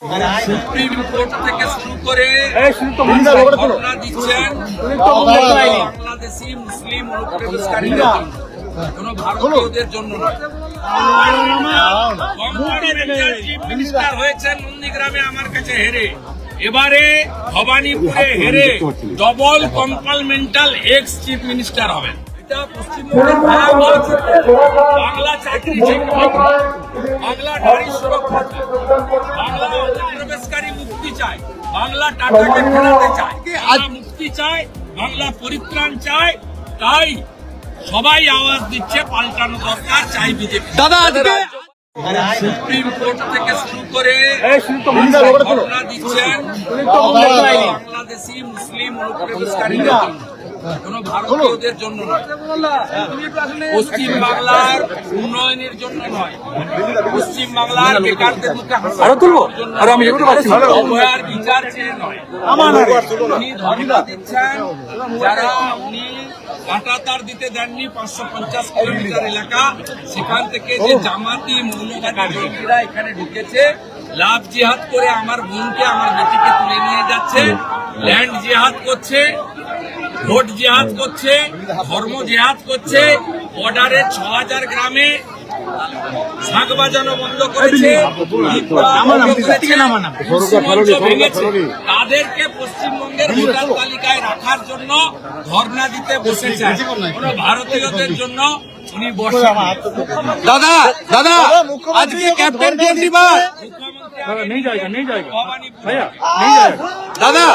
Supreme court থেকে শুরু করে ঘটনা দিচ্ছেন বাংলাদেশি মুসলিম অনুপ্রবেশকারীদের জন্য, কোনো ভারতীয়দের জন্য নয়। কম্পার্টমেন্টাল চিফ মিনিস্টার হয়েছেন নন্দীগ্রামে আমার কাছে হেরে, এবারে ভবানীপুরে হেরে double compartmental x chief minister হবেন। এটা পশ্চিমবঙ্গের ভয়াবহ চিত্র। বাংলা চাকরি ঠিক হয়, বাংলা নারী সুরক্ষা চায়, বাংলা অনুপ্রবেশকারী মুক্তি চায়, বাংলা টাকাকে ফেরাতে চায়, আজ মুক্তি চায়, বাংলা পরিত্রাণ চায়। তাই সবাই আওয়াজ দিচ্ছে পাল্টানো দরকার, চাই বিজেপি। দাদা সুপ্রিম কোর্ট থেকে শুরু করে ঘটনা দিচ্ছেন বাংলাদেশি মুসলিম অনুপ্রবেশকারীদের জন্য, কোনো ভারতীয়দের জন্য নয়। পশ্চিম বাংলার উন্নয়নের জন্য নয়, পশ্চিম বাংলার বেকারদের মুখে অবহেলার বিচার চেয়ে নয়। উনি ধর্ণা দিচ্ছেন, যারা উনি কাঁটাতার দিতে দেননি 550 কিলোমিটার এলাকা, সেখান থেকে যে জামাতি মৌলবাদী জঙ্গিরা এখানে ঢুকেছে, লাভ জিহাদ করে আমার বোনকে আমার বেটিকে তুলে নিয়ে যাচ্ছে, ল্যান্ড জিহাদ করছে, ভোট জিহাদ করছে, ধর্ম জিহাদ করছে, বর্ডারে 6000 গ্রামে শাঁখ বাজানো বন্ধ করেছে, ভেঙেছে। তাদেরকে পশ্চিমবঙ্গের ভোটার তালিকায় রাখার জন্য ধর্ণা দিতে বসেছেন, কোন ভারতীয়দের জন্য উনি বসে। দাদা দাদা আজকে ক্যাপ্টেন কেজরিওয়াল মুখ্যমন্ত্রী দাদা